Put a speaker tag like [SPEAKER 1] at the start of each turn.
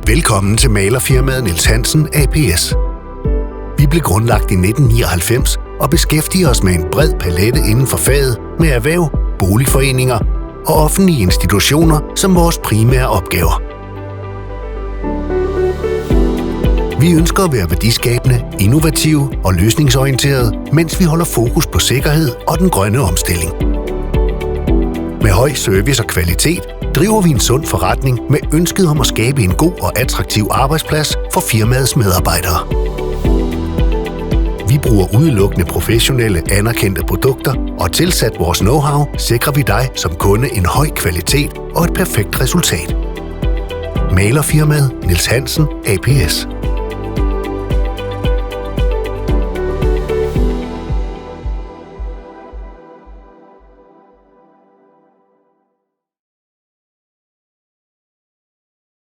[SPEAKER 1] Velkommen til malerfirmaet Niels Hansen ApS. Vi blev grundlagt i 1999 og beskæftiger os med en bred palette inden for faget med erhverv, boligforeninger og offentlige institutioner som vores primære opgaver. Vi ønsker at være værdiskabende, innovative og løsningsorienterede, mens vi holder fokus på sikkerhed og den grønne omstilling. Med høj service og kvalitet driver vi en sund forretning med ønsket om at skabe en god og attraktiv arbejdsplads for firmaets medarbejdere. Vi bruger udelukkende professionelle, anerkendte produkter, og tilsat vores know-how sikrer vi dig som kunde en høj kvalitet og et perfekt resultat. Malerfirmaet Niels Hansen ApS.